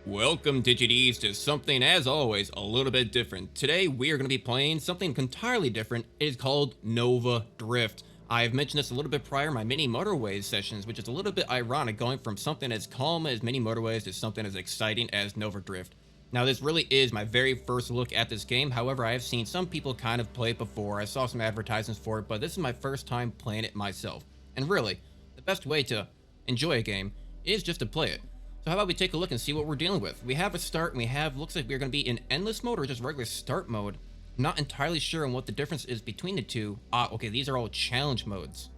Welcome, DigiDs, to something, as always, a little bit different. Today, we are going to be playing something entirely different. It is called Nova Drift. I've mentioned this a little bit prior in my mini motorways sessions, which is a little bit ironic, going from something as calm as mini motorways to something as exciting as Nova Drift. Now, this really is my very first look at this game. However, I have seen some people kind of play it before. I saw some advertisements for it, but this is my first time playing it myself. And really, the best way to enjoy a game is just to play it. So how about we take a look and see what we're dealing with. We have a start, and we have, looks like we're going to be in endless mode or just regular start mode. Not entirely sure on what the difference is between the two. Okay, these are all challenge modes.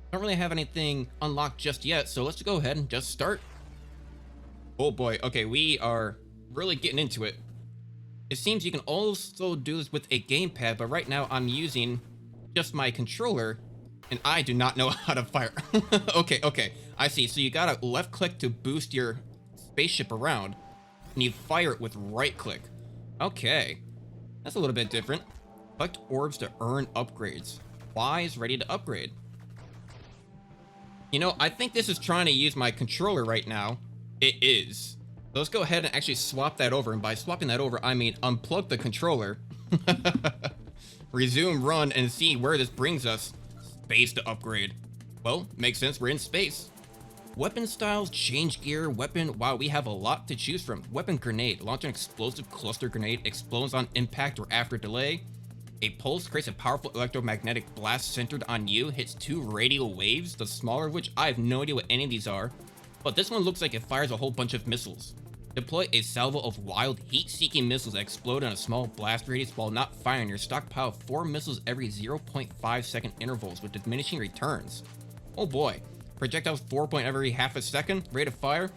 Don't really have anything unlocked just yet, so let's go ahead and just start. Oh boy, okay, we are really getting into it. It seems you can also do this with a gamepad, but right now I'm using just my controller, and I do not know how to fire. Okay, I see. So you gotta left click to boost your spaceship around, and you fire it with right click. Okay, that's a little bit different. Collect orbs to earn upgrades. Y is ready to upgrade. You know, I think this is trying to use my controller right now. It is. So let's go ahead and actually swap that over, and by swapping that over, I mean unplug the controller, resume run, and see where this brings us. Space to upgrade. Well, makes sense, we're in space. Weapon styles, change gear, weapon. Wow, we have a lot to choose from. Weapon grenade. Launch an explosive cluster grenade. Explodes on impact or after delay. A pulse creates a powerful electromagnetic blast centered on you. Hits 2 radial waves, the smaller of which I have no idea what any of these are. But this one looks like it fires a whole bunch of missiles. Deploy a salvo of wild heat-seeking missiles that explode in a small blast radius while not firing. Your stockpile 4 missiles every 0.5 second intervals with diminishing returns. Oh boy. Projectiles 4 point every half a second. Rate of fire.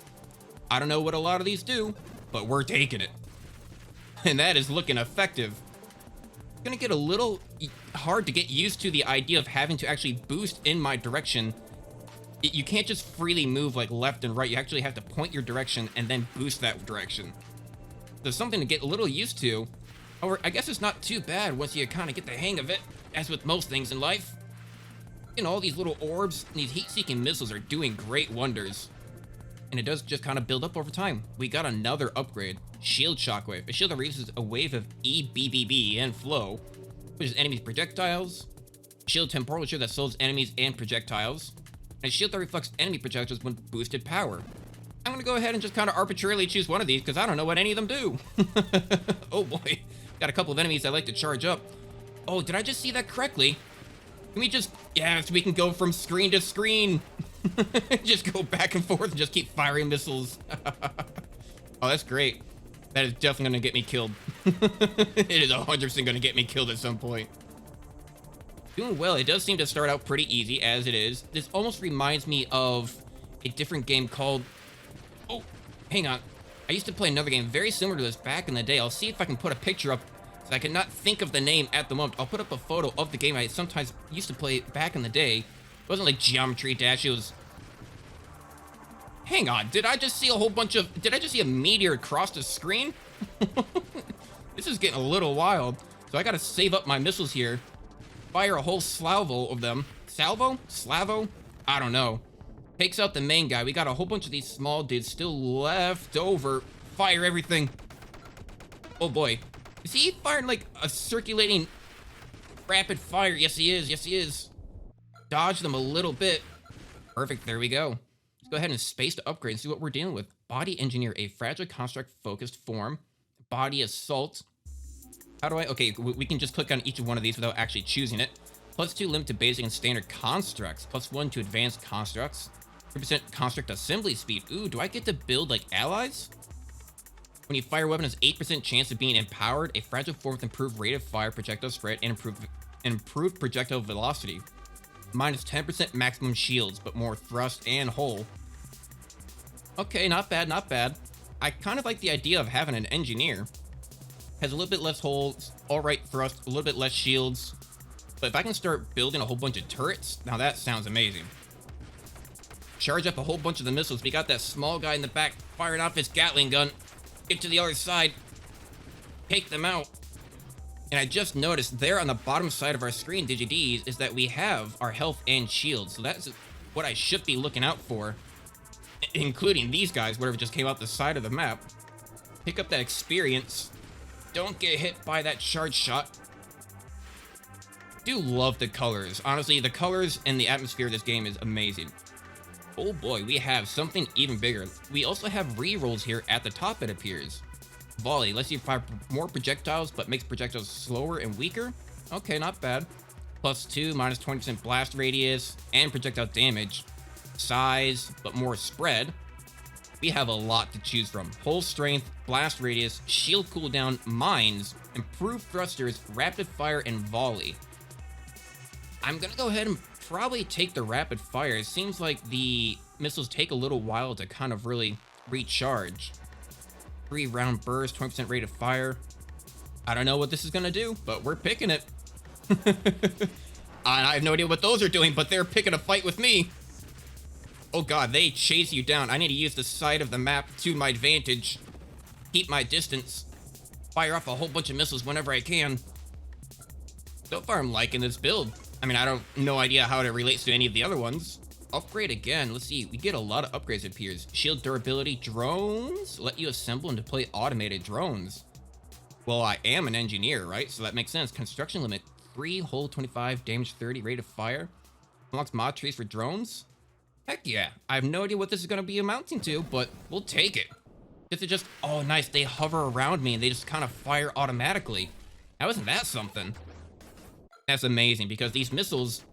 I don't know what a lot of these do, but we're taking it. And that is looking effective. It's gonna get a little hard to get used to the idea of having to actually boost in my direction. You can't just freely move like left and right. You actually have to point your direction and then boost that direction. There's something to get a little used to. Or I guess it's not too bad once you kind of get the hang of it, as with most things in life. You know, all these little orbs, these heat-seeking missiles are doing great wonders. And it does just kind of build up over time. We got another upgrade. Shield Shockwave. A shield that releases a wave of EBBB and flow, which is enemies' projectiles. Shield Temporal shield that slows enemies and projectiles. And a shield that reflects enemy projectiles when boosted power. I'm gonna go ahead and just kind of arbitrarily choose one of these because I don't know what any of them do. Oh boy, got a couple of enemies I like to charge up. Oh, did I just see that correctly? Can we just, yeah, so we can go from screen to screen. Just go back and forth and just keep firing missiles. Oh, that's great. That is definitely gonna get me killed. It is 100% gonna get me killed at some point. Doing well. It does seem to start out pretty easy as it is. This almost reminds me of a different game called... Oh, hang on. I used to play another game very similar to this back in the day. I'll see if I can put a picture up, because I cannot think of the name at the moment. I'll put up a photo of the game I sometimes used to play back in the day. It wasn't like Geometry Dash, it was... Hang on, did I just see a whole bunch of... Did I just see a meteor across the screen? This is getting a little wild. So I gotta save up my missiles here. Fire a whole salvo of them. Salvo? Slavo? I don't know. Takes out the main guy. We got a whole bunch of these small dudes still left over. Fire everything. Oh boy. Is he firing like a circulating rapid fire? Yes, he is. Yes, he is. Dodge them a little bit. Perfect. There we go. Let's go ahead and space to upgrade and see what we're dealing with. Body Engineer, a fragile construct focused form. Body Assault. How do I... Okay, we can just click on each one of these without actually choosing it. +2 limit to basic and standard constructs. +1 to advanced constructs. 3% construct assembly speed. Ooh, do I get to build, like, allies? When you fire a weapon, it has 8% chance of being empowered. A fragile form with improved rate of fire, projectile spread, and improved projectile velocity. Minus 10% maximum shields, but more thrust and hull. Okay, not bad, not bad. I kind of like the idea of having an engineer. Has a little bit less holes, alright thrust, a little bit less shields. But if I can start building a whole bunch of turrets, now that sounds amazing. Charge up a whole bunch of the missiles. We got that small guy in the back firing off his Gatling gun. Get to the other side. Take them out. And I just noticed there on the bottom side of our screen, DigiDs, is that we have our health and shields. So that's what I should be looking out for. Including these guys, whatever just came out the side of the map. Pick up that experience. Don't get hit by that charge shot. Do love the colors. Honestly, the colors and the atmosphere of this game is amazing. Oh boy, we have something even bigger. We also have rerolls here at the top, it appears. Volley lets you fire more projectiles, but makes projectiles slower and weaker. Okay, not bad. +2, -20% blast radius, and projectile damage. Size, but more spread. We have a lot to choose from. Hull strength, blast radius, shield cooldown, mines, improved thrusters, rapid fire, and volley. I'm gonna go ahead and probably take the rapid fire. It seems like the missiles take a little while to kind of really recharge. 3-round burst, 20% rate of fire. I don't know what this is gonna do, but we're picking it. I have no idea what those are doing, but they're picking a fight with me. Oh god, they chase you down. I need to use the side of the map to my advantage. Keep my distance. Fire off a whole bunch of missiles whenever I can. So far, I'm liking this build. I mean, I don't no idea how it relates to any of the other ones. Upgrade again. Let's see. We get a lot of upgrades, it appears. Shield durability. Drones. Let you assemble and deploy automated drones. Well, I am an engineer, right? So that makes sense. Construction limit. 3, hull 25, damage 30, rate of fire. Unlocks mod trees for drones. Heck yeah. I have no idea what this is going to be amounting to, but we'll take it. This is just, oh nice, they hover around me and they just kind of fire automatically. How isn't that something? That's amazing, because these missiles,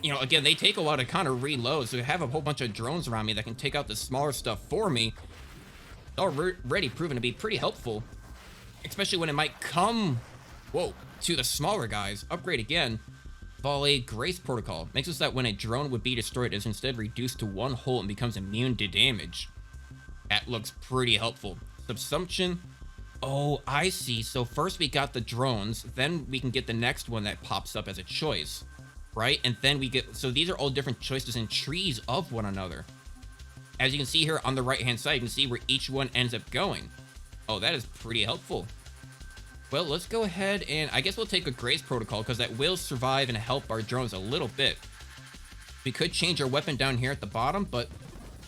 you know, again, they take a while to kind of reload, so I have a whole bunch of drones around me that can take out the smaller stuff for me. It's already proven to be pretty helpful, especially when it might come, whoa, to the smaller guys. Upgrade again. Volley, Grace Protocol. Makes it so that when a drone would be destroyed, it is instead reduced to 1 hull and becomes immune to damage. That looks pretty helpful. Subsumption. Oh, I see. So first we got the drones, then we can get the next one that pops up as a choice, right? And then we get, so these are all different choices and trees of one another. As you can see here on the right-hand side, you can see where each one ends up going. Oh, that is pretty helpful. Well, let's go ahead and I guess we'll take a Grace Protocol because that will survive and help our drones a little bit. We could change our weapon down here at the bottom, but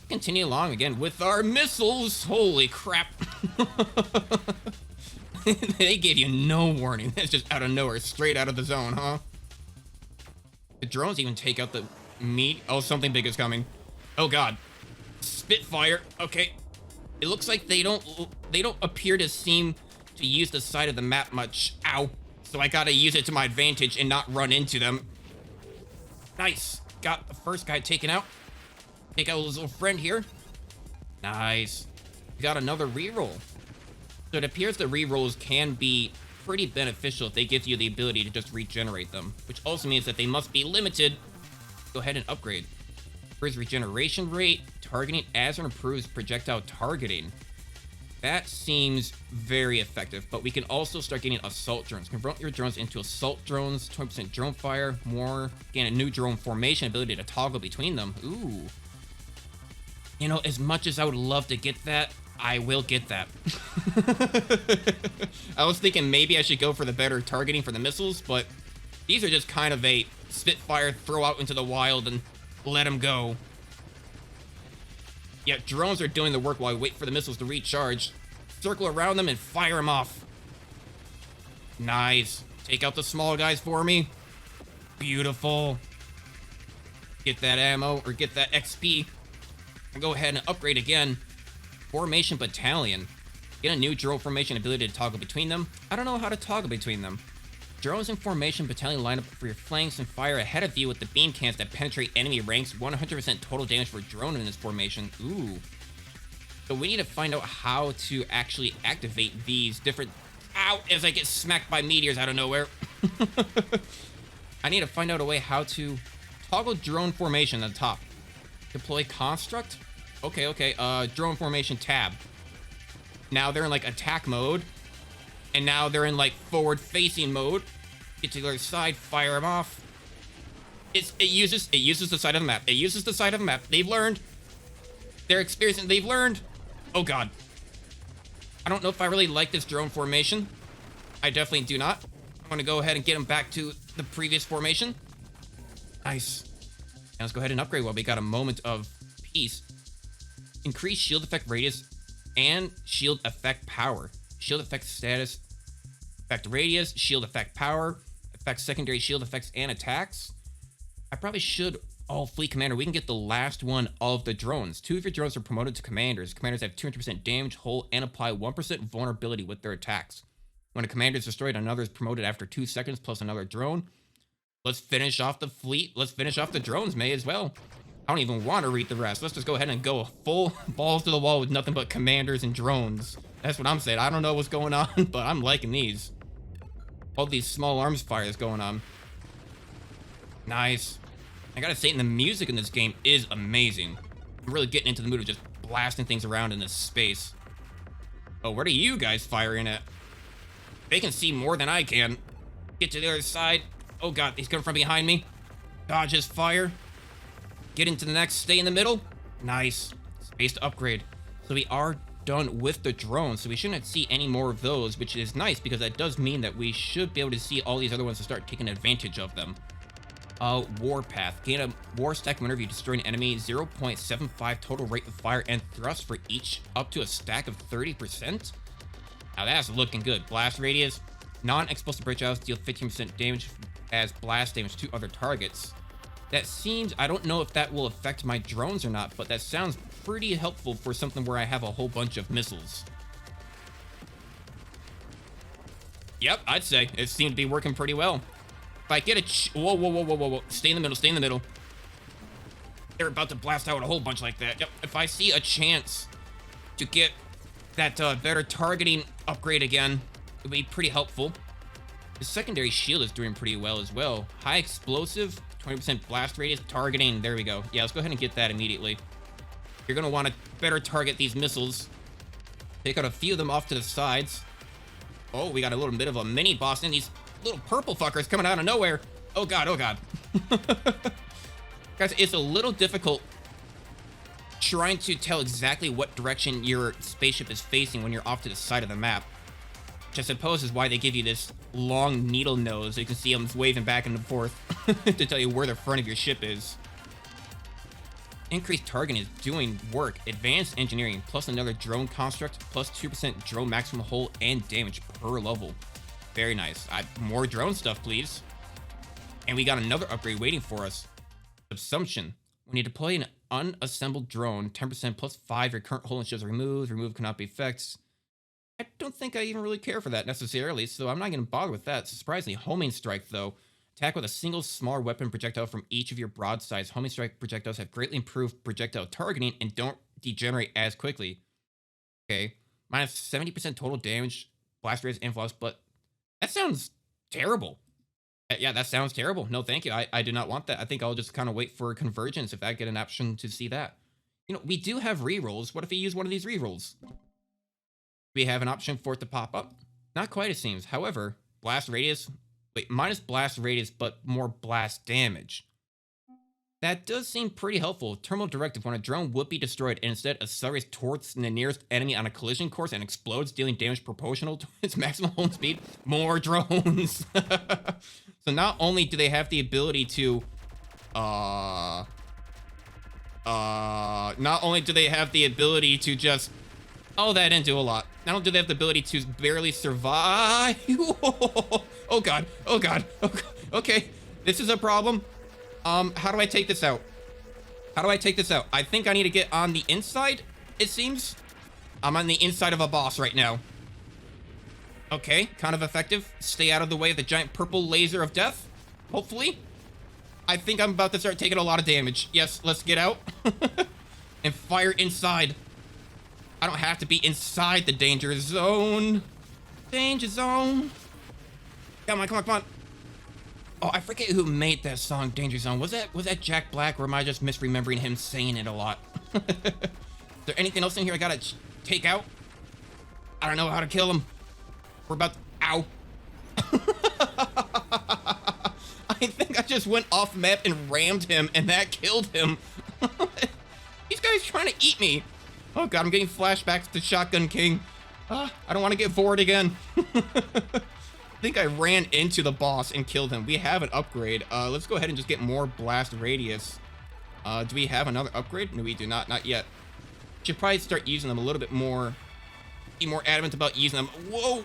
continue along again with our missiles. Holy crap. They gave you no warning. That's just out of nowhere, straight out of the zone, huh? The drones even take out the meat. Oh, something big is coming. Oh god. Spitfire. Okay. It looks like they don't appear to seem to use the side of the map much. Ow. So I gotta use it to my advantage and not run into them. Nice. Got the first guy taken out. Take out his little friend here. Nice. We got another reroll. So it appears the rerolls can be pretty beneficial if they give you the ability to just regenerate them, which also means that they must be limited. Go ahead and upgrade. Improves regeneration rate, targeting as it improves projectile targeting. That seems very effective, but we can also start getting assault drones. Convert your drones into assault drones, 20% drone fire, more, gain a new drone formation, ability to toggle between them. Ooh. You know, as much as I would love to get that, I will get that. I was thinking maybe I should go for the better targeting for the missiles, but these are just kind of a Spitfire, throw out into the wild and let them go. Yeah, drones are doing the work while I wait for the missiles to recharge. Circle around them and fire them off. Nice. Take out the small guys for me. Beautiful. Get that ammo, or get that XP. And go ahead and upgrade again. Formation Battalion. Get a new drone formation ability to toggle between them. I don't know how to toggle between them. Drones in Formation Battalion line up for your flanks and fire ahead of you with the beam cans that penetrate enemy ranks. 100% total damage for drone in this formation. Ooh. So we need to find out how to actually activate these different... Ow! As I get smacked by meteors out of nowhere. I need to find out a way how to toggle drone formation on the top. Deploy construct? Okay. Drone formation tab. Now they're in like attack mode. And now they're in like forward-facing mode. Get to the other side, fire them off. It uses the side of the map. It uses the side of the map. They've learned. They're experiencing. They've learned. Oh god. I don't know if I really like this drone formation. I definitely do not. I'm gonna go ahead and get them back to the previous formation. Nice. Now let's go ahead and upgrade while we got a moment of peace. Increase shield effect radius and shield effect power. shield effect status, effect radius, shield effect power, effect secondary shield effects and attacks. I probably should fleet commander. We can get the last one of the drones. 2 of your drones are promoted to commanders. Commanders have 200% damage, hull, and apply 1% vulnerability with their attacks. When a commander is destroyed, another is promoted after 2 seconds plus another drone. Let's finish off the fleet. Let's finish off the drones, may as well. I don't even want to read the rest. Let's just go ahead and go full balls to the wall with nothing but commanders and drones. That's what I'm saying. I don't know what's going on, but I'm liking these. All these small arms fires going on. Nice. I gotta say, the music in this game is amazing. I'm really getting into the mood of just blasting things around in this space. Oh, where are you guys firing at? They can see more than I can. Get to the other side. Oh god, he's coming from behind me. Dodge his fire. Get into the next, stay in the middle. Nice. Space to upgrade. So we are done with the drones, so we shouldn't see any more of those, which is nice because that does mean that we should be able to see all these other ones to start taking advantage of them. Warpath. Gain a war stack whenever you destroy an enemy. 0.75 total rate of fire and thrust for each, up to a stack of 30%. Now that's looking good. Blast radius. Non-explosive projectiles deal 15% damage as blast damage to other targets. That seems, I don't know if that will affect my drones or not, but that sounds pretty helpful for something where I have a whole bunch of missiles. Yep, I'd say it seemed to be working pretty well. If I get a whoa. Stay in the middle, stay in the middle. They're about to blast out a whole bunch like that. Yep, if I see a chance to get that better targeting upgrade again, it would be pretty helpful. The secondary shield is doing pretty well as well. High explosive, 20% blast radius, targeting. There we go. Yeah, let's go ahead and get that immediately. You're going to want to better target these missiles. Take out a few of them off to the sides. Oh, we got a little bit of a mini boss and these little purple fuckers coming out of nowhere. Oh god, oh god. Guys, it's a little difficult trying to tell exactly what direction your spaceship is facing when you're off to the side of the map. Which I suppose is why they give you this long needle nose so you can see them waving back and forth to tell you where the front of your ship is. Increased targeting is doing work. Advanced engineering plus another drone construct plus 2% drone maximum hull and damage per level. Very nice. More drone stuff, please. And we got another upgrade waiting for us. Subsumption. When you deploy an unassembled drone, 10% plus 5 your current hull and shields are removed. Remove cannot be effects. I don't think I even really care for that necessarily, so I'm not going to bother with that. Surprisingly, homing strike, though. Attack with a single smaller weapon projectile from each of your broadsides. Homing strike projectiles have greatly improved projectile targeting and don't degenerate as quickly. Okay. Minus 70% total damage, blast radius, and flaws, but that sounds terrible. Yeah, that sounds terrible. No, thank you. I do not want that. I think I'll just kind of wait for convergence if I get an option to see that. You know, we do have rerolls. What if we use one of these rerolls? We have an option for it to pop up. Not quite, it seems. However, blast radius... Wait, minus blast radius, but more blast damage. That does seem pretty helpful. Terminal directive. When a drone would be destroyed and instead accelerates towards the nearest enemy on a collision course and explodes, dealing damage proportional to its maximum home speed. More drones. So not only do they have the ability to... not only do they have the ability to just... Oh, that didn't do a lot. Not only do they have the ability to barely survive... Oh god, oh god, okay, this is a problem. How do I take this out? How do I take this out? I think I need to get on the inside, it seems. I'm on the inside of a boss right now. Okay, kind of effective. Stay out of the way of the giant purple laser of death, hopefully. I think I'm about to start taking a lot of damage. Yes, let's get out and fire inside. I don't have to be inside the danger zone. Danger zone. Come on, come on, come on. Oh, I forget who made that song, Danger Zone. Was that Jack Black, or am I just misremembering him saying it a lot? Is there anything else in here I gotta take out? I don't know how to kill him. We're about to... Ow. I think I just went off map and rammed him, and that killed him. These guys trying to eat me. Oh god, I'm getting flashbacks to Shotgun King. I don't want to get forward again. I think I ran into the boss and killed him. We have an upgrade. Let's go ahead and just get more blast radius. Do we have another upgrade? No, we do not. Not yet. Should probably start using them a little bit more Be more adamant about using them. Whoa!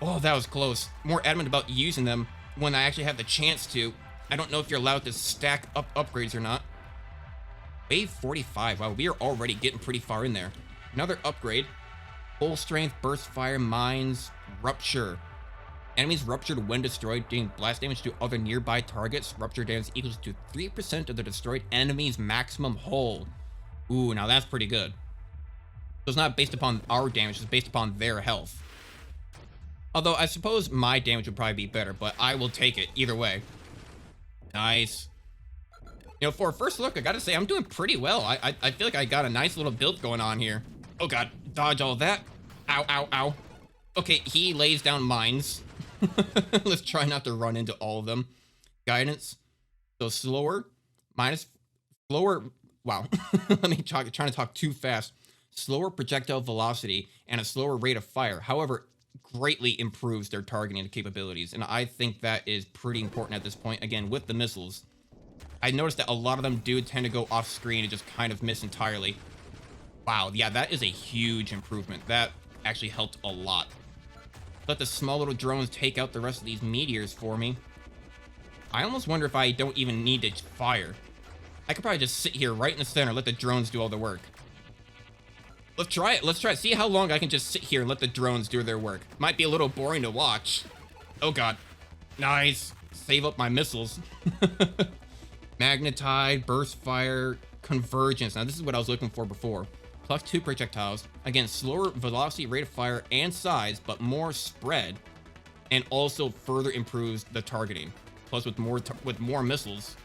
Oh, that was close. More adamant about using them when I actually have the chance to. I don't know if you're allowed to stack up upgrades or not. Wave 45. Wow, we are already getting pretty far in there. Another upgrade. Full strength, burst fire, mines, rupture. Enemies ruptured when destroyed, dealing blast damage to other nearby targets. Rupture damage equals to 3% of the destroyed enemy's maximum hull. Ooh, now that's pretty good. So it's not based upon our damage, it's based upon their health. Although I suppose my damage would probably be better, but I will take it either way. Nice. You know, for a first look, I gotta say, I'm doing pretty well. I feel like I got a nice little build going on here. Oh god, dodge all that. Ow, ow, ow. Okay, he lays down mines. Let's try not to run into all of them. Guidance. So slower, slower. Wow. Let me trying to talk too fast. Slower projectile velocity and a slower rate of fire. However, greatly improves their targeting capabilities. And I think that is pretty important at this point. Again, with the missiles, I noticed that a lot of them do tend to go off screen and just kind of miss entirely. Wow. Yeah, that is a huge improvement. That actually helped a lot. Let the small little drones take out the rest of these meteors for me. I almost wonder if I don't even need to fire. I could probably just sit here right in the center, let the drones do all the work. Let's try it. Let's try it. See how long I can just sit here and let the drones do their work. Might be a little boring to watch. Oh god. Nice. Save up my missiles. Magnetite, burst fire, convergence. Now this is what I was looking for before. Plus 2 projectiles. Again, slower velocity, rate of fire, and size, but more spread. And also further improves the targeting. Plus with more missiles.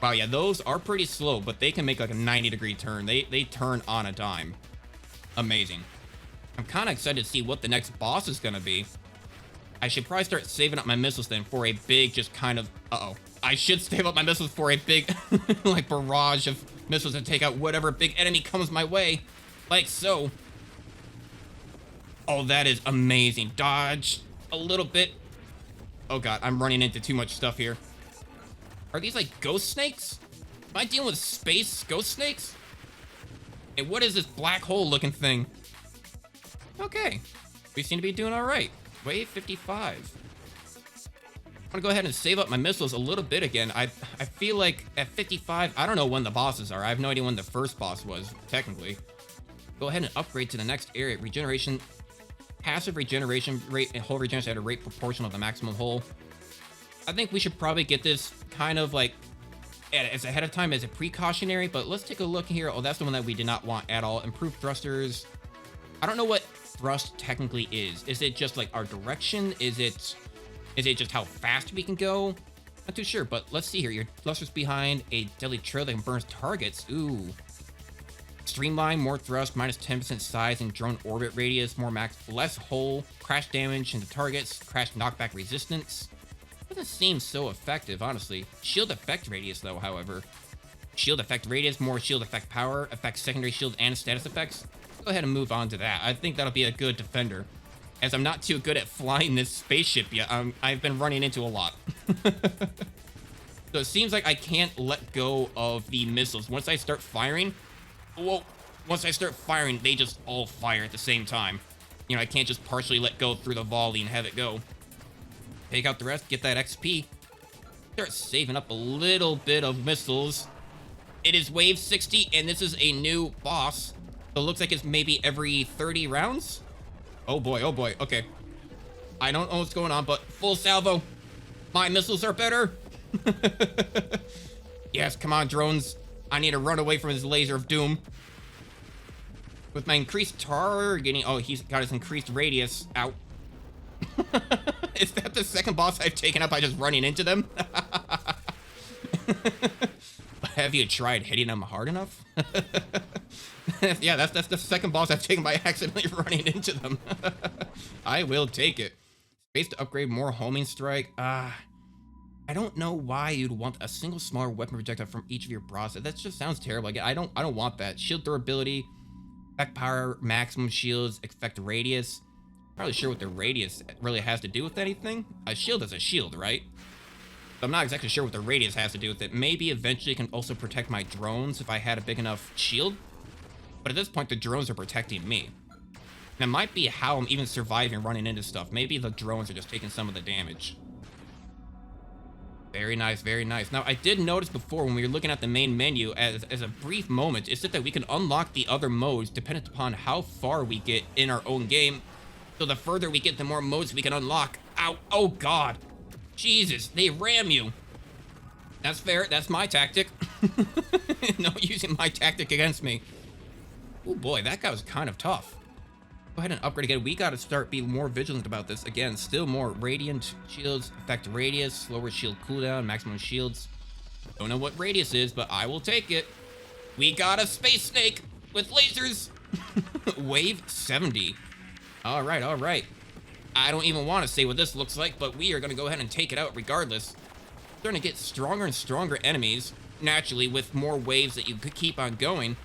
Wow, yeah, those are pretty slow, but they can make like a 90-degree turn. They turn on a dime. Amazing. I'm kind of excited to see what the next boss is going to be. I should probably start saving up my missiles then for a big just kind of... Uh-oh. I should save up my missiles for a big like barrage of missiles to take out whatever big enemy comes my way. Like so. Oh, that is amazing. Dodge a little bit. Oh god, I'm running into too much stuff here. Are these like ghost snakes? Am I dealing with space ghost snakes? And what is this black hole looking thing? Okay, we seem to be doing all right. Wave 55. I'm gonna go ahead and save up my missiles a little bit again. I feel like at 55, I don't know when the bosses are. I have no idea when the first boss was, technically. Go ahead and upgrade to the next area. Regeneration, passive regeneration rate, and hull regeneration at a rate proportional to the maximum hull. I think we should probably get this kind of like as ahead of time as a precautionary, but let's take a look here. Oh, that's the one that we did not want at all. Improved thrusters. I don't know what thrust technically is. Is it just like our direction? Is it just how fast we can go? Not too sure, but let's see here. Your thrusters behind a deadly trail that burns targets. Ooh. Streamline, more thrust, minus 10% size and drone orbit radius, more max, less hull, crash damage into targets, crash knockback resistance. Doesn't seem so effective, honestly. Shield effect radius, though, however. Shield effect radius, more shield effect power, affects secondary shield and status effects. Go ahead and move on to that. I think that'll be a good defender. As I'm not too good at flying this spaceship yet, I've been running into a lot. So it seems like I can't let go of the missiles. Once I start firing, once I start firing, they just all fire at the same time. You know, I can't just partially let go through the volley and have it go. Take out the rest, get that XP. Start saving up a little bit of missiles. It is wave 60, and this is a new boss. So it looks like it's maybe every 30 rounds. Oh boy, okay. I don't know what's going on, but full salvo. My missiles are better. Yes, come on, drones. I need to run away from his laser of doom. With my increased targeting... Oh, he's got his increased radius. Ow. Is that the second boss I've taken up by just running into them? Have you tried hitting them hard enough? Yeah, that's the second boss I've taken by accidentally running into them. I will take it. Space to upgrade, more homing strike. I don't know why you'd want a single smaller weapon projectile from each of your broadside. That just sounds terrible. Like, I don't want that. Shield durability, effect power, maximum shields, effect radius. Not really sure what the radius really has to do with anything. A shield is a shield, right? But I'm not exactly sure what the radius has to do with it. Maybe eventually it can also protect my drones if I had a big enough shield. But at this point, the drones are protecting me. And it might be how I'm even surviving running into stuff. Maybe the drones are just taking some of the damage. Very nice, very nice. Now, I did notice before when we were looking at the main menu, as a brief moment, it said that we can unlock the other modes dependent upon how far we get in our own game. So the further we get, the more modes we can unlock. Ow, oh God. Jesus, they ram you. That's fair, that's my tactic. No using my tactic against me. Oh boy, that guy was kind of tough. Go ahead and upgrade again. We got to start being more vigilant about this. Again, still more radiant shields, effect radius, slower shield cooldown, maximum shields. Don't know what radius is, but I will take it. We got a space snake with lasers. Wave 70. All right, all right. I don't even want to say what this looks like, but we are going to go ahead and take it out regardless. Starting to get stronger and stronger enemies, naturally, with more waves that you could keep on going.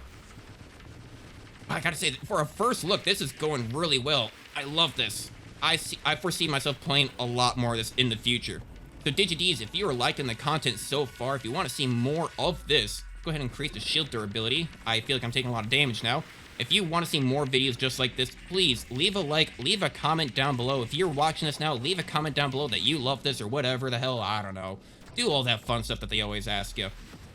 I gotta say, for a first look, this is going really well. I love this. I foresee myself playing a lot more of this in the future. So DigiDs, if you are liking the content so far, if you want to see more of this, go ahead and increase the shield durability. I feel like I'm taking a lot of damage now. If you want to see more videos just like this, please leave a like, leave a comment down below. If you're watching this now, leave a comment down below that you love this or whatever the hell, I don't know. Do all that fun stuff that they always ask you.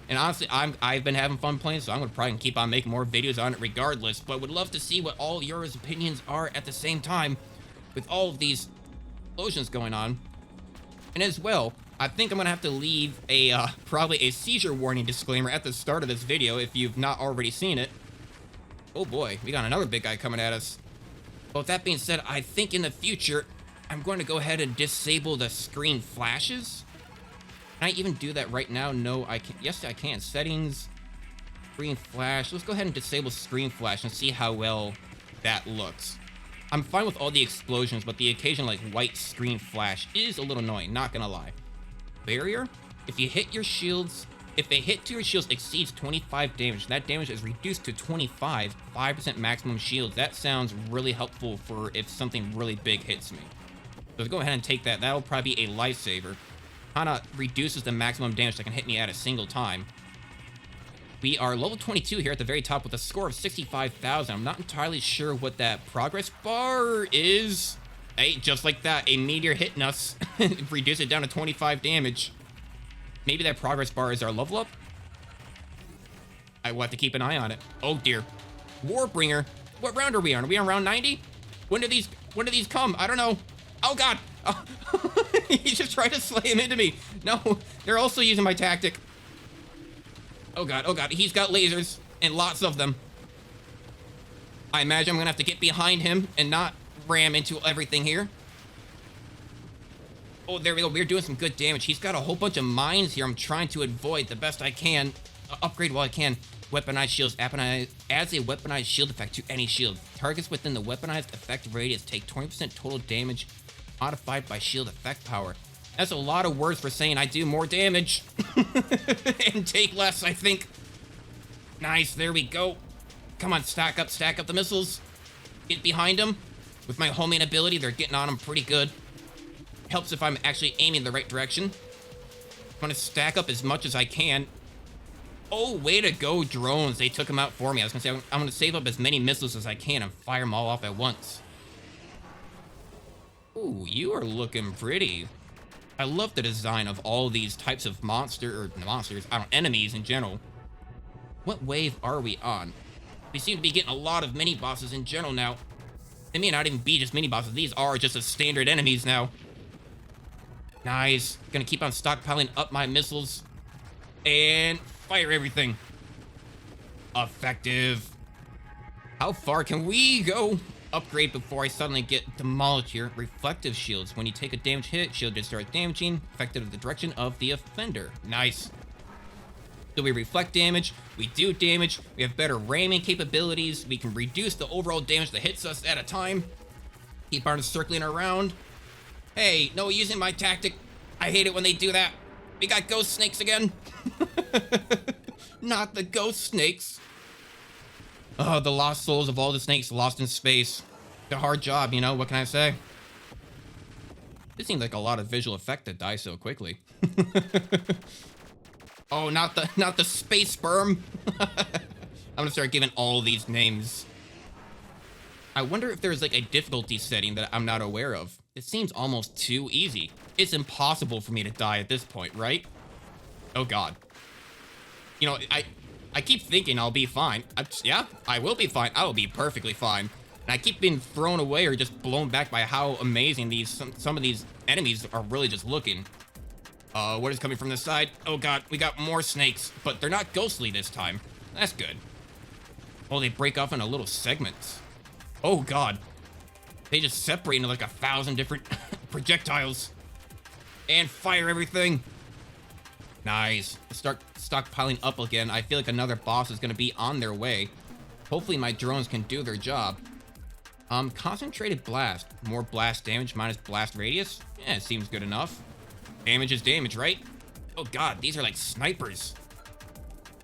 And honestly, I've been having fun playing, so I'm gonna probably keep on making more videos on it regardless. But would love to see what all your opinions are at the same time with all of these explosions going on. And as well, I think I'm gonna have to leave a probably a seizure warning disclaimer at the start of this video if you've not already seen it. Oh boy, we got another big guy coming at us. But with that being said, I think in the future, I'm going to go ahead and disable the screen flashes. Can I even do that right now? No, I can't. Yes, I can. Settings, screen flash. Let's go ahead and disable screen flash and see how well that looks. I'm fine with all the explosions, but the occasional like white screen flash is a little annoying, not gonna lie. Barrier, if you hit your shields, if a hit to your shields exceeds 25 damage, that damage is reduced to 25, 5% maximum shields. That sounds really helpful for if something really big hits me. So let's go ahead and take that. That'll probably be a lifesaver. Kinda reduces the maximum damage that can hit me at a single time. We are level 22 here at the very top with a score of 65,000. I'm not entirely sure what that progress bar is. Hey, just like that, a meteor hitting us. Reduce it down to 25 damage. Maybe that progress bar is our level up? I will have to keep an eye on it. Oh dear. Warbringer. What round are we on? Are we on round 90? When do these come? I don't know. Oh god. Oh. He just tried to slay him into me. No, they're also using my tactic. Oh god, he's got lasers and lots of them. I imagine I'm gonna have to get behind him and not ram into everything here. Oh, there we go. We're doing some good damage. He's got a whole bunch of mines here. I'm trying to avoid the best I can. Upgrade while I can. Weaponized shields. Adds a weaponized shield effect to any shield. Targets within the weaponized effect radius take 20% total damage modified by shield effect power. That's a lot of words for saying I do more damage and take less, I think. Nice, there we go. Come on, stack up the missiles. Get behind them. With my homing ability, they're getting on them pretty good. Helps if I'm actually aiming the right direction. I'm gonna stack up as much as I can. Oh, way to go, drones. They took them out for me. I was gonna say, I'm gonna save up as many missiles as I can and fire them all off at once. Ooh, you are looking pretty. I love the design of all these types of enemies in general. What wave are we on? We seem to be getting a lot of mini bosses in general now. They may not even be just mini bosses. These are just as standard enemies now. Nice. Gonna keep on stockpiling up my missiles and fire everything. Effective. How far can we go? Upgrade before I suddenly get demolished here. Reflective shields. When you take a damage hit, shield just starts damaging, effective in the direction of the offender. Nice. So we reflect damage, we do damage, we have better ramming capabilities, we can reduce the overall damage that hits us at a time. Keep on circling around. Hey, no using my tactic. I hate it when they do that. We got ghost snakes again. Not the ghost snakes. Oh, the lost souls of all the snakes lost in space. It's a hard job, you know, what can I say? This seems like a lot of visual effect to die so quickly. Oh, not the space sperm. gonna start giving all these names. I wonder if there's like a difficulty setting that I'm not aware of. It seems almost too easy. It's impossible for me to die at this point, right? Oh god. You know, I keep thinking I'll be fine. Yeah, I will be fine. I will be perfectly fine. And I keep being thrown away or just blown back by how amazing some of these enemies are really just looking. What is coming from the side? Oh god, we got more snakes, but they're not ghostly this time. That's good. Oh, they break off into little segments. Oh god. They just separate into like 1,000 different projectiles. And fire everything. Nice. Start stockpiling up again. I feel like another boss is going to be on their way. Hopefully my drones can do their job. Concentrated blast. More blast damage minus blast radius. Yeah, it seems good enough. Damage is damage, right? Oh god, these are like snipers.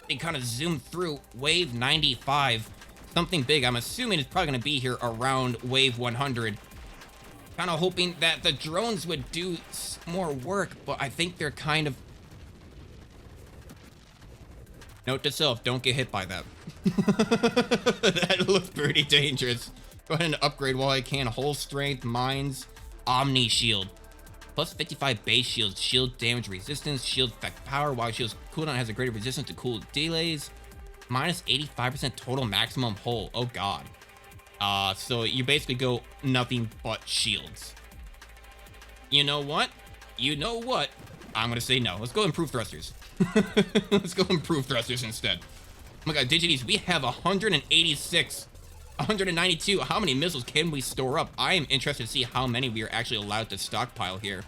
They kind of zoom through wave 95. Something big. I'm assuming it's probably going to be here around wave 100. Kind of hoping that the drones would do more work, but I think they're kind of... Note to self, don't get hit by that. That looks pretty dangerous. Go ahead and upgrade while I can. Hull strength, mines, omni shield. Plus 55 base shield, shield damage resistance, shield effect power. While shield's cooldown has a greater resistance to cool delays. Minus 85% total maximum hull. Oh god. So you basically go nothing but shields. You know what? You know what? I'm gonna say no. Let's go improve thrusters. Let's go improve thrusters instead. Oh my god, Digities, we have 186, 192. How many missiles can we store up? I am interested to see how many we are actually allowed to stockpile here.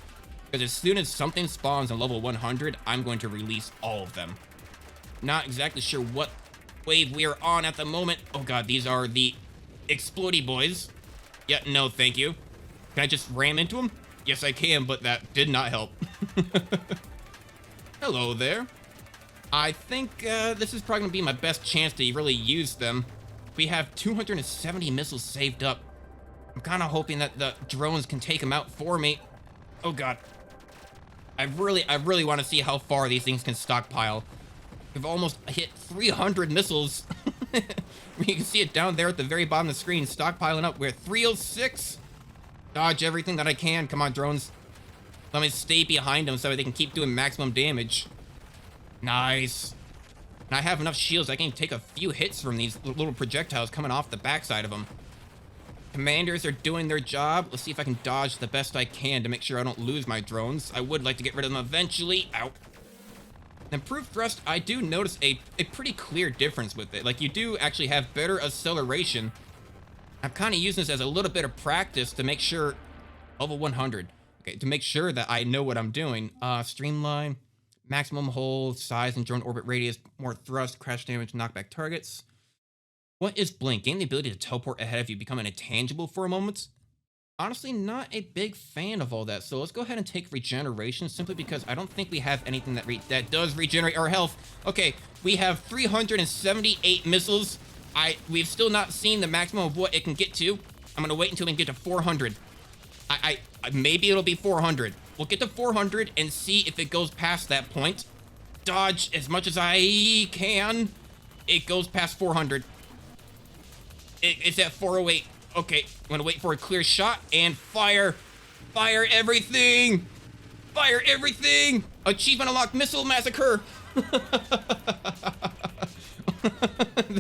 Because as soon as something spawns on level 100, I'm going to release all of them. Not exactly sure what wave we are on at the moment. Oh god, these are the explodey boys. Yeah, no thank you. Can I just ram into them? Yes, I can, but that did not help. Hello there. I think this is probably going to be my best chance to really use them. We have 270 missiles saved up. I'm kind of hoping that the drones can take them out for me. Oh god. I really want to see how far these things can stockpile. We've almost hit 300 missiles. You can see it down there at the very bottom of the screen, stockpiling up. We're at 306. Dodge everything that I can. Come on, drones. Let me stay behind them so they can keep doing maximum damage. Nice. And I have enough shields. I can take a few hits from these little projectiles coming off the backside of them. Commanders are doing their job. Let's see if I can dodge the best I can to make sure I don't lose my drones. I would like to get rid of them eventually. Ow. Improved thrust, I do notice a pretty clear difference with it. Like, you do actually have better acceleration. I'm kind of using this as a little bit of practice to make sure... Level 100. Okay, to make sure that I know what I'm doing. Streamline, maximum hull, size and drone orbit radius, more thrust, crash damage, knockback targets. What is Blink? Gain the ability to teleport ahead of you, become intangible for a moment. Honestly, not a big fan of all that. So let's go ahead and take regeneration, simply because I don't think we have anything that does regenerate our health. Okay, we have 378 missiles. We've still not seen the maximum of what it can get to. I'm gonna wait until we can get to 400. Maybe it'll be 400. We'll get to 400 and see if it goes past that point. Dodge as much as I can. It goes past 400. It's at 408. Okay, I'm gonna wait for a clear shot and fire. Fire everything. Fire everything. Achievement unlocked, missile massacre.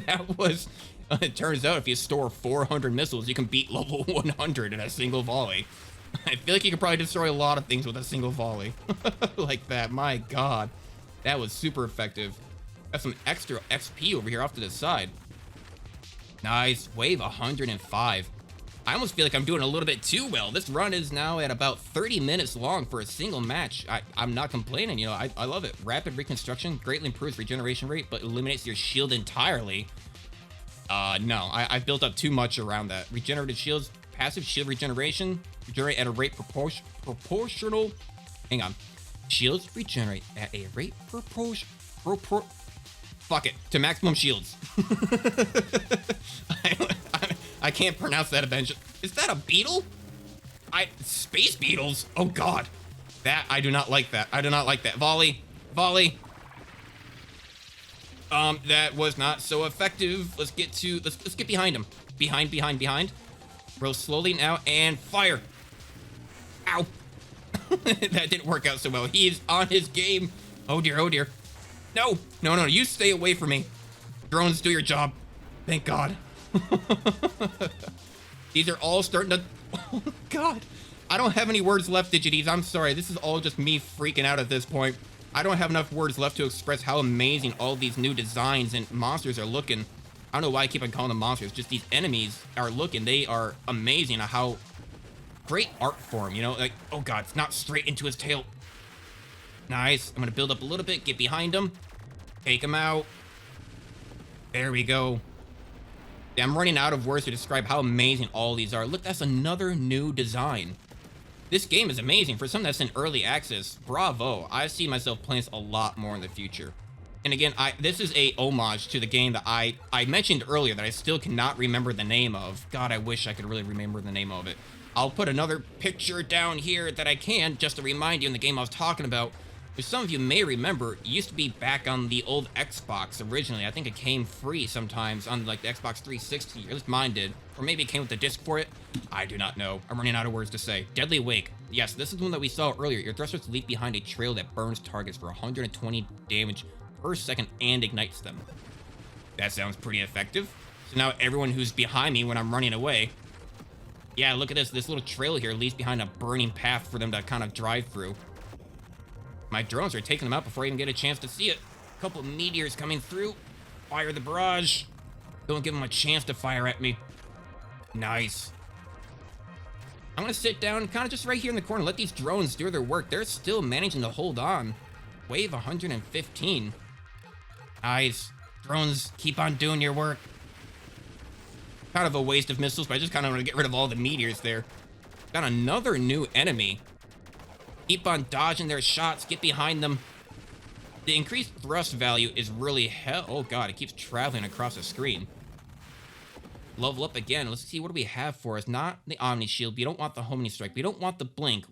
That was... it turns out if you store 400 missiles, you can beat level 100 in a single volley. I feel like you could probably destroy a lot of things with a single volley. Like that, my god. That was super effective. Got some extra XP over here off to the side. Nice, wave 105. I almost feel like I'm doing a little bit too well. This run is now at about 30 minutes long for a single match. I'm not complaining, you know, I love it. Rapid reconstruction greatly improves regeneration rate, but eliminates your shield entirely. No, I built up too much around that. Regenerated shields, passive shield regeneration, regenerate at a rate proportional. Hang on. Shields regenerate at a rate fuck it, to maximum shields. I can't pronounce that eventually. Is that a beetle? Space beetles? Oh god. I do not like that. I do not like that. Volley. Volley. That was not so effective. Let's get behind him. Behind. Roll slowly now and fire. Ow. That didn't work out so well. He's on his game. Oh dear. No, you stay away from me. Drones, do your job. Thank God. These are all starting to, oh God. I don't have any words left, Digities. I'm sorry. This is all just me freaking out at this point. I don't have enough words left to express how amazing all these new designs and monsters are looking. I don't know why I keep on calling them monsters. Just these enemies are looking. They are amazing at how great art form, you know? Like, oh God, it's not straight into his tail. Nice. I'm going to build up a little bit, get behind him, take him out. There we go. Yeah, I'm running out of words to describe how amazing all these are. Look, that's another new design. This game is amazing. For something that's in early access, bravo. I see myself playing this a lot more in the future. And again, this is a homage to the game that I mentioned earlier that I still cannot remember the name of. God, I wish I could really remember the name of it. I'll put another picture down here that I can just to remind you in the game I was talking about. Which some of you may remember, it used to be back on the old Xbox originally. I think it came free sometimes on like the Xbox 360, or at least mine did. Or maybe it came with the disc for it. I do not know. I'm running out of words to say. Deadly Wake. Yes, this is one that we saw earlier. Your thrusters leap behind a trail that burns targets for 120 damage per second and ignites them. That sounds pretty effective. So now everyone who's behind me when I'm running away. Yeah, look at this. This little trail here leads behind a burning path for them to kind of drive through. My drones are taking them out before I even get a chance to see it. A couple meteors coming through. Fire the barrage. Don't give them a chance to fire at me. Nice. I'm going to sit down kind of just right here in the corner. Let these drones do their work. They're still managing to hold on. Wave 115. Nice. Drones, keep on doing your work. Kind of a waste of missiles, but I just kind of want to get rid of all the meteors there. Got another new enemy. Keep on dodging their shots. Get behind them. The increased thrust value is really oh God, it keeps traveling across the screen. Level up again. Let's see, what do we have for us? Not the Omni Shield. We don't want the Homing Strike. We don't want the Blink.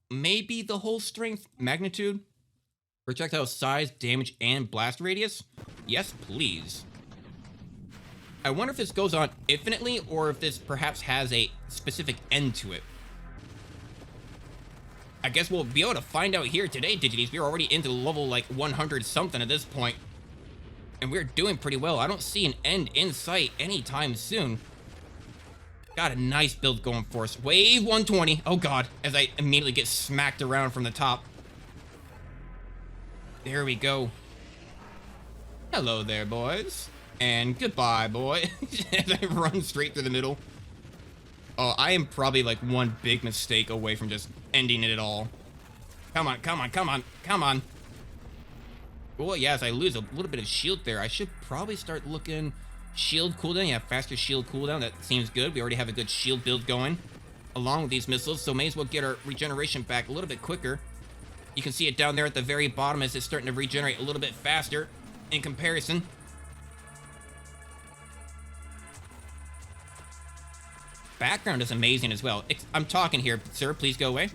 Maybe the whole strength magnitude? Projectile size, damage, and blast radius? Yes, please. I wonder if this goes on infinitely or if this perhaps has a specific end to it. I guess we'll be able to find out here today, Digities. We're already into level like 100 something at this point. And we're doing pretty well. I don't see an end in sight anytime soon. Got a nice build going for us. Wave 120. Oh God, as I immediately get smacked around from the top. There we go. Hello there, boys. And goodbye, boy. As I run straight through the middle. Oh, I am probably like one big mistake away from just ending it all. Come on. Well, yeah, as I lose a little bit of shield there, I should probably start looking shield cooldown. Yeah, faster shield cooldown. That seems good. We already have a good shield build going along with these missiles, so may as well get our regeneration back a little bit quicker. You can see it down there at the very bottom as it's starting to regenerate a little bit faster in comparison. Background is amazing as well. I'm talking here, sir. Please go away.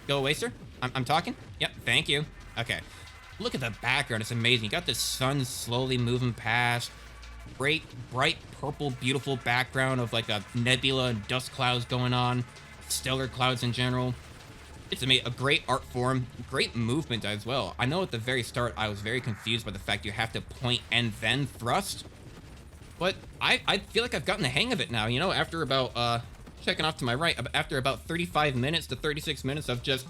Go away, sir. I'm talking. Yep, thank you. Okay. Look at the background. It's amazing. You got the sun slowly moving past. Great, bright, purple, beautiful background of like a nebula and dust clouds going on. Stellar clouds in general. It's a great art form. Great movement as well. I know at the very start, I was very confused by the fact you have to point and then thrust. But I feel like I've gotten the hang of it now, you know, after about, checking off to my right, after about 35 minutes to 36 minutes of just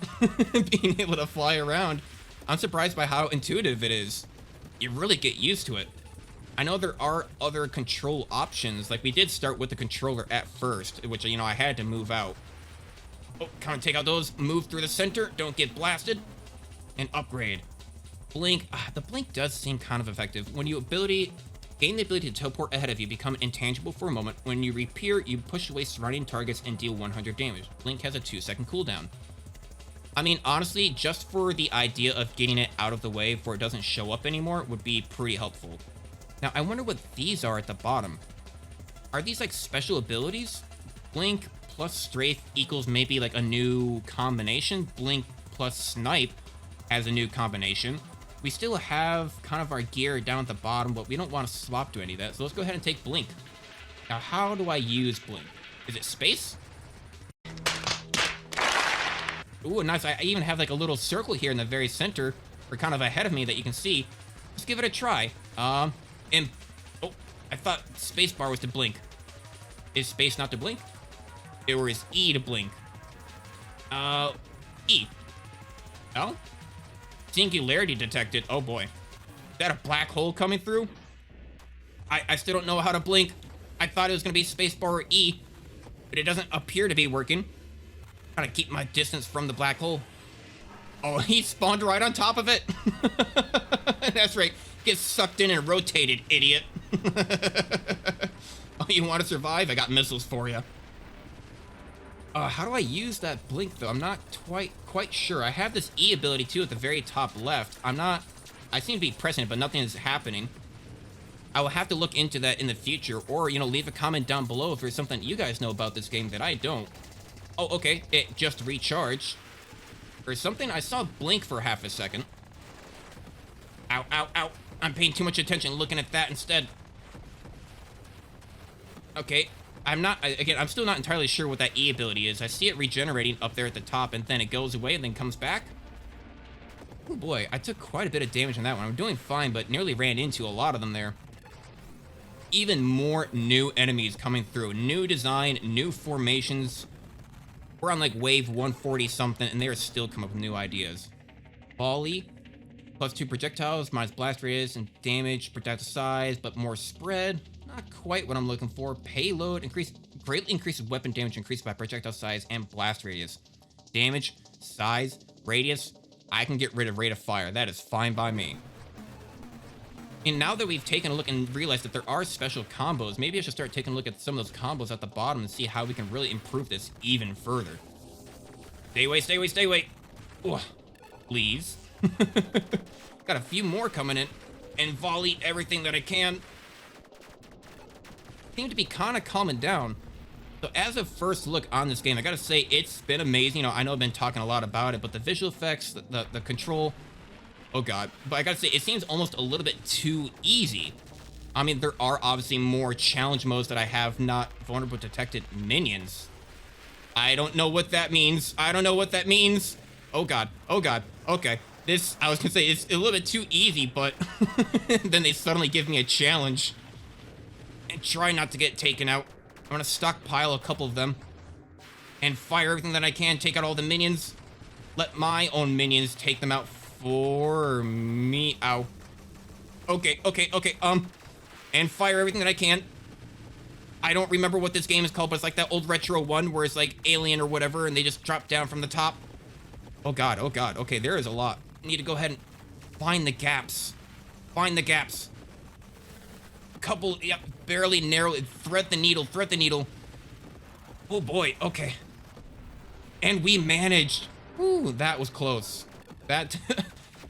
being able to fly around, I'm surprised by how intuitive it is. You really get used to it. I know there are other control options, like we did start with the controller at first, which, you know, I had to move out. Oh, come on, take out those, move through the center, don't get blasted, and upgrade. Blink, the blink does seem kind of effective. When you gain the ability to teleport ahead of you, become intangible for a moment. When you reappear, you push away surrounding targets and deal 100 damage. Blink has a 2-second cooldown. I mean, honestly, just for the idea of getting it out of the way before it doesn't show up anymore would be pretty helpful. Now, I wonder what these are at the bottom. Are these like special abilities? Blink plus strafe equals maybe like a new combination. Blink plus snipe has a new combination. we still have kind of our gear down at the bottom, but we don't want to swap to any of that. So let's go ahead and take blink. Now, how do I use blink? Is it space? Ooh, nice. I even have like a little circle here in the very center, or kind of ahead of me that you can see. Let's give it a try. And oh, I thought space bar was to blink. Is space not to blink? Or is E to blink? E. Oh? Singularity detected. Oh boy. Is that a black hole coming through? I still don't know how to blink. I thought it was gonna be space bar or E, but it doesn't appear to be working. Gotta keep my distance from the black hole. Oh, he spawned right on top of it. That's right. Get sucked in and rotated, idiot. Oh, you want to survive? I got missiles for you. How do I use that blink, though? I'm not quite sure. I have this E ability, too, at the very top left. I seem to be pressing it, but nothing is happening. I will have to look into that in the future, or, you know, leave a comment down below if there's something you guys know about this game that I don't. Oh, okay. It just recharged. Or something. I saw blink for half a second. Ow, ow, ow. I'm paying too much attention looking at that instead. Okay. I'm still not entirely sure what that E ability is. I see it regenerating up there at the top, and then it goes away and then comes back. Oh boy, I took quite a bit of damage on that one. I'm doing fine, but nearly ran into a lot of them there. Even more new enemies coming through. New design, new formations. We're on like wave 140 something, and they are still coming up with new ideas. Volley, +2 projectiles, minus blast radius and damage, projectile size, but more spread. Not quite what I'm looking for. Payload, greatly increases weapon damage, increased by projectile size and blast radius. Damage, size, radius. I can get rid of rate of fire. That is fine by me. And now that we've taken a look and realized that there are special combos, maybe I should start taking a look at some of those combos at the bottom and see how we can really improve this even further. Stay away, stay away, stay away. Ugh, please. Got a few more coming in, and volley everything that I can. Seem to be kind of calming down. So as a first look on this game, I gotta say it's been amazing. You know, I know I've been talking a lot about it, but the visual effects, the control, oh god. But I gotta say, it seems almost a little bit too easy. I mean, there are obviously more challenge modes that I have not vulnerable detected minions. I don't know what that means. I don't know what that means. Oh god, oh god, okay. This, I was gonna say, it's a little bit too easy, but then they suddenly give me a challenge. And try not to get taken out. I'm gonna stockpile a couple of them. And fire everything that I can, take out all the minions. Let my own minions take them out for me. Ow. Okay. And fire everything that I can. I don't remember what this game is called, but it's like that old retro one where it's like Alien or whatever, and they just drop down from the top. Oh god. Okay, there is a lot. Need to go ahead and find the gaps. Find the gaps. Couple, yep, barely narrow. Thread the needle. Oh boy, okay. And we managed. Ooh, that was close. That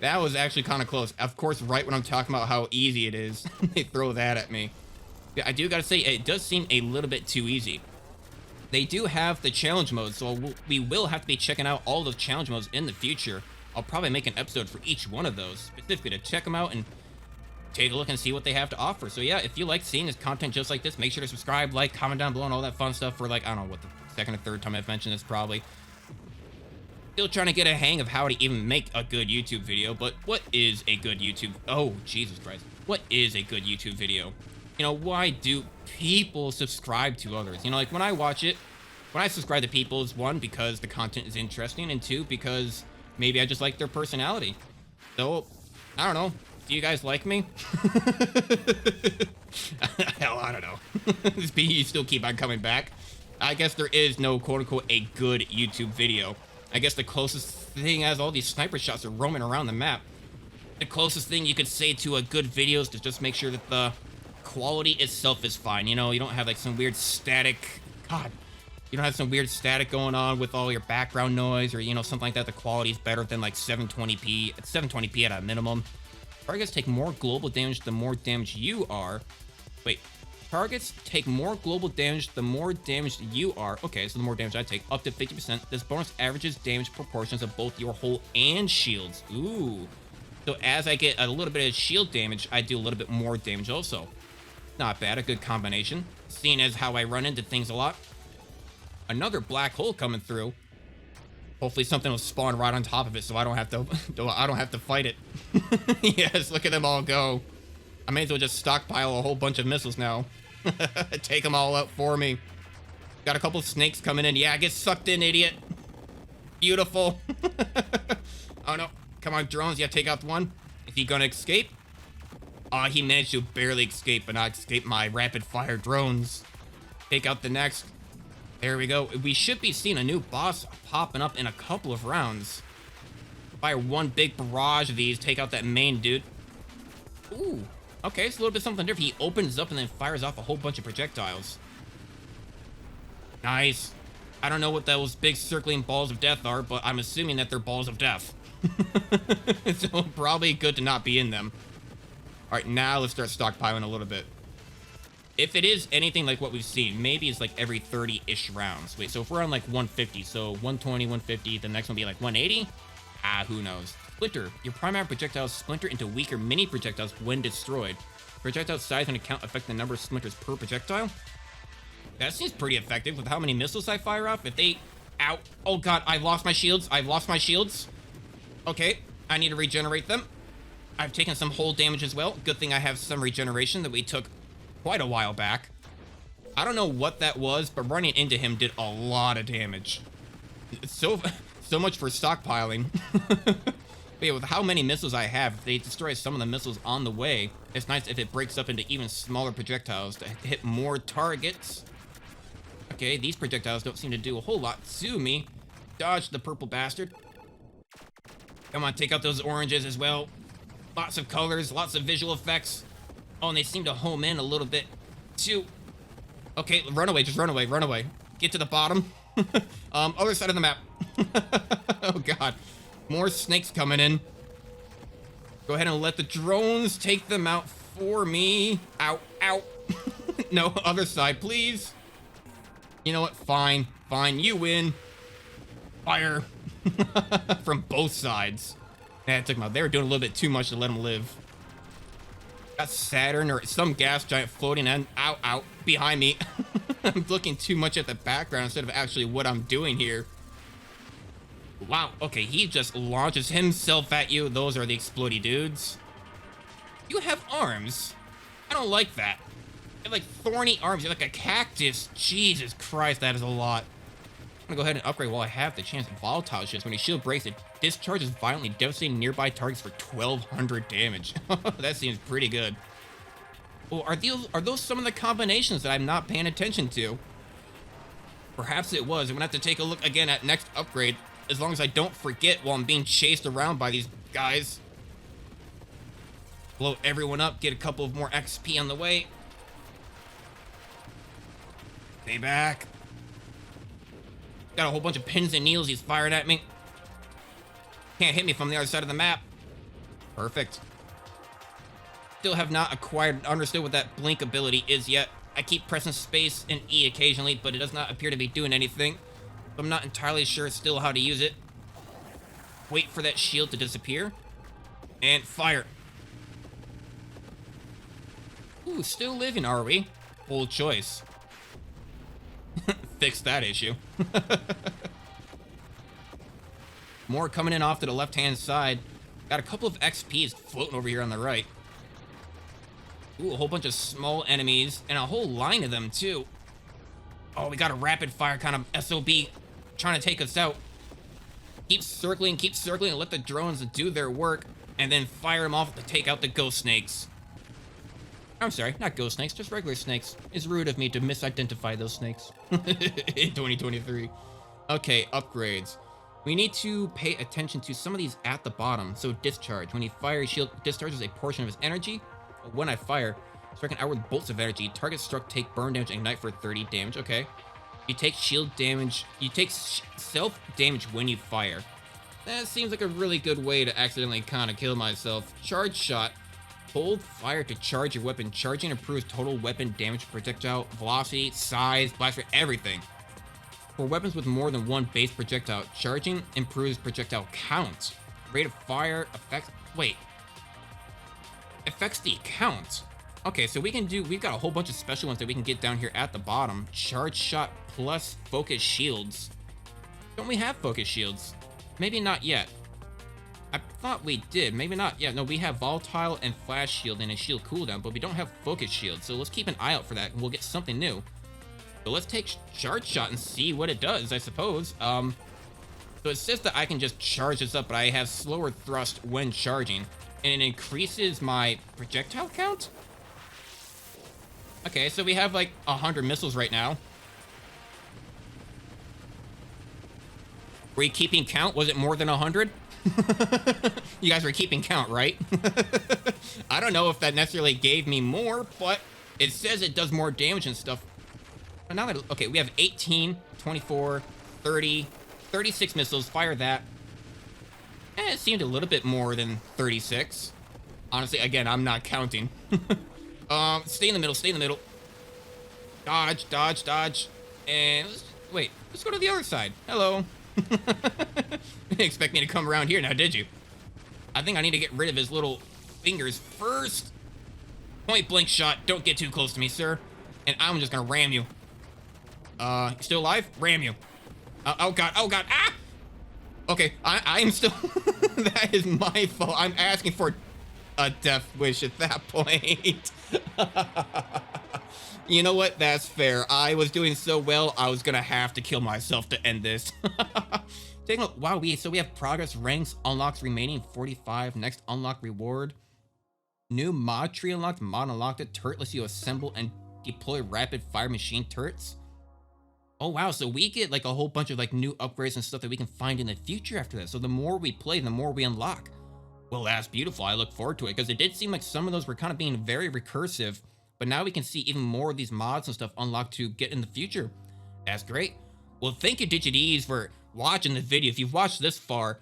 was actually kind of close. Of course, right when I'm talking about how easy it is, they throw that at me. Yeah, I do gotta say, it does seem a little bit too easy. They do have the challenge modes, so we will have to be checking out all those challenge modes in the future. I'll probably make an episode for each one of those, specifically to check them out and take a look and see what they have to offer. So yeah, if you like seeing this content just like this, make sure to subscribe, like, comment down below, and all that fun stuff for, like, I don't know what the second or third time I've mentioned this probably. Still trying to get a hang of how to even make a good YouTube video, but what is a good YouTube? Oh, Jesus Christ. What is a good YouTube video? You know, why do people subscribe to others? You know, like when I watch it, when I subscribe to people, is one, because the content is interesting, and two, because maybe I just like their personality. So, I don't know. Do you guys like me? Hell, I don't know. You still keep on coming back. I guess there is no quote-unquote a good YouTube video. I guess the closest thing, as all these sniper shots are roaming around the map, the closest thing you could say to a good video is to just make sure that the quality itself is fine. You know, you don't have like some weird static, God, you don't have some weird static going on with all your background noise, or, you know, something like that. The quality is better than like 720p. It's 720p at a minimum. Targets take more global damage the more damaged you are. Wait, targets take more global damage the more damaged you are. Okay, so the more damage I take, up to 50%. This bonus averages damage proportions of both your hull and shields. Ooh. So as I get a little bit of shield damage, I do a little bit more damage also. Not bad, a good combination. Seeing as how I run into things a lot. Another black hole coming through. Hopefully something will spawn right on top of it so I don't have to fight it. Yes, look at them all go. I may as well just stockpile a whole bunch of missiles now. Take them all out for me. Got a couple of snakes coming in. Yeah, get sucked in, idiot. Beautiful. Oh no. Come on, drones. Yeah, take out one. Is he gonna escape? He managed to barely escape, but not escape my rapid fire drones. Take out the next. There we go. We should be seeing a new boss popping up in a couple of rounds. Fire one big barrage of these, take out that main dude. Ooh, okay, it's a little bit something different. He opens up and then fires off a whole bunch of projectiles. Nice. I don't know what those big circling balls of death are, but I'm assuming that they're balls of death. So probably good to not be in them. All right, now let's start stockpiling a little bit. If it is anything like what we've seen, maybe it's like every 30-ish rounds. Wait, so if we're on like 150, so 120, 150, the next one will be like 180? Who knows. Splinter. Your primary projectiles splinter into weaker mini projectiles when destroyed. Projectile size and count affect the number of splinters per projectile. That seems pretty effective with how many missiles I fire off. If they... Ow. Oh god, I've lost my shields. I've lost my shields. Okay, I need to regenerate them. I've taken some hull damage as well. Good thing I have some regeneration that we took quite a while back. I don't know what that was, but running into him did a lot of damage. So much for stockpiling. But yeah, with how many missiles I have, if they destroy some of the missiles on the way, it's nice if it breaks up into even smaller projectiles to hit more targets. Okay, these projectiles don't seem to do a whole lot to me. Dodge the purple bastard. Come on, take out those oranges as well. Lots of colors, lots of visual effects. Oh, and they seem to home in a little bit, too. Okay, run away, just run away, run away. Get to the bottom. Other side of the map. Oh, God. More snakes coming in. Go ahead and let the drones take them out for me. Ow, ow. No, other side, please. You know what? Fine, fine, you win. Fire. From both sides. Yeah, I took them out. They were doing a little bit too much to let them live. Got Saturn or some gas giant floating and out behind me. I'm looking too much at the background instead of actually what I'm doing here. Wow, okay, he just launches himself at you. Those are the explodey dudes. You have arms. I don't like that. You have like thorny arms. You're like a cactus. Jesus Christ, that is a lot. I'm gonna go ahead and upgrade while I have the chance. Volatile shifts. When a shield breaks, it discharges violently, devastating nearby targets for 1,200 damage. That seems pretty good. Oh, are those some of the combinations that I'm not paying attention to? Perhaps it was. I'm gonna have to take a look again at next upgrade, as long as I don't forget while I'm being chased around by these guys. Blow everyone up, get a couple of more XP on the way. Stay back. Got a whole bunch of pins and needles he's firing at me. Can't hit me from the other side of the map. Perfect. Still have not acquired and understood what that blink ability is yet. I keep pressing space and E occasionally, but it does not appear to be doing anything. So I'm not entirely sure still how to use it. Wait for that shield to disappear. And fire. Ooh, still living, are we? Bold choice. Fix that issue. More coming in off to the left-hand side. Got a couple of XPs floating over here on the right. Ooh, a whole bunch of small enemies, and a whole line of them, too. Oh, we got a rapid-fire kind of SOB trying to take us out. Keep circling, and let the drones do their work, and then fire them off to take out the ghost snakes. I'm sorry, not ghost snakes, just regular snakes. It's rude of me to misidentify those snakes. In 2023. Okay, upgrades. We need to pay attention to some of these at the bottom. So discharge. When he fires, shield discharges a portion of his energy. When I fire, striking outward bolts of energy. Target struck take burn damage and ignite for 30 damage. Okay. You take shield damage. You take self damage when you fire. That seems like a really good way to accidentally kind of kill myself. Charge shot. Hold fire to charge your weapon. Charging improves total weapon damage, projectile velocity, size, blast rate, everything. For weapons with more than one base projectile, charging improves projectile count. Rate of fire effect. Wait, affects the count. Okay, so we've got a whole bunch of special ones that we can get down here at the bottom. Charge shot plus focus shields. Don't we have focus shields? Maybe not yet. I thought we did. Maybe not. Yeah, no, we have volatile and flash shield and a shield cooldown, but we don't have focus shield. So let's keep an eye out for that and we'll get something new. So let's take charge shot and see what it does, I suppose. So it says that I can just charge this up, but I have slower thrust when charging. And it increases my projectile count? Okay, so we have like 100 missiles right now. Were you keeping count? Was it more than 100? You guys were keeping count, right? I don't know if that necessarily gave me more, but it says it does more damage and stuff. Now that, okay, we have 18, 24, 30, 36 missiles. Fire that. It seemed a little bit more than 36. Honestly, again, I'm not counting. Stay in the middle, stay in the middle. Dodge, dodge, dodge. And wait, let's go to the other side. Hello. You didn't expect me to come around here now, did you? I think I need to get rid of his little fingers first. Point blank shot. Don't get too close to me, sir. And I'm just gonna ram you. Still alive? Ram you. Oh god, oh god. Ah! Okay, I am still... That is my fault. I'm asking for a death wish at that point. You know what? That's fair. I was doing so well, I was gonna have to kill myself to end this. Take a look. Wow, we have progress ranks, unlocks remaining 45. Next unlock reward. New mod tree unlocked, mod unlocked. It turret lets you assemble and deploy rapid fire machine turrets. Oh wow, so we get like a whole bunch of like new upgrades and stuff that we can find in the future after that. So the more we play, the more we unlock. Well, that's beautiful. I look forward to it because it did seem like some of those were kind of being very recursive, but now we can see even more of these mods and stuff unlocked to get in the future. That's great. Well, thank you, DigiDees, for watching the video. If you've watched this far,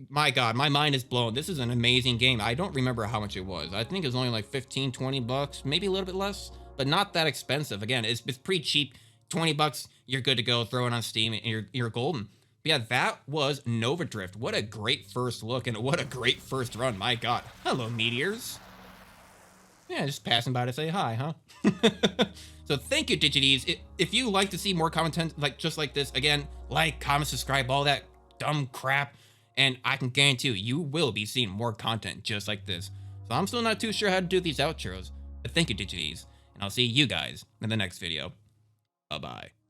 my God, my mind is blown. This is an amazing game. I don't remember how much it was. I think it was only like 15, 20 bucks, maybe a little bit less, but not that expensive. Again, it's pretty cheap. 20 bucks, you're good to go. Throw it on Steam and you're golden. But yeah, that was Nova Drift. What a great first look and what a great first run. My God. Hello, meteors. Yeah, just passing by to say hi, huh? So thank you, DigiDees. If you like to see more content like just like this, again, like, comment, subscribe, all that dumb crap, and I can guarantee you will be seeing more content just like this. So I'm still not too sure how to do these outros, but thank you, DigiDees, and I'll see you guys in the next video. Bye-bye.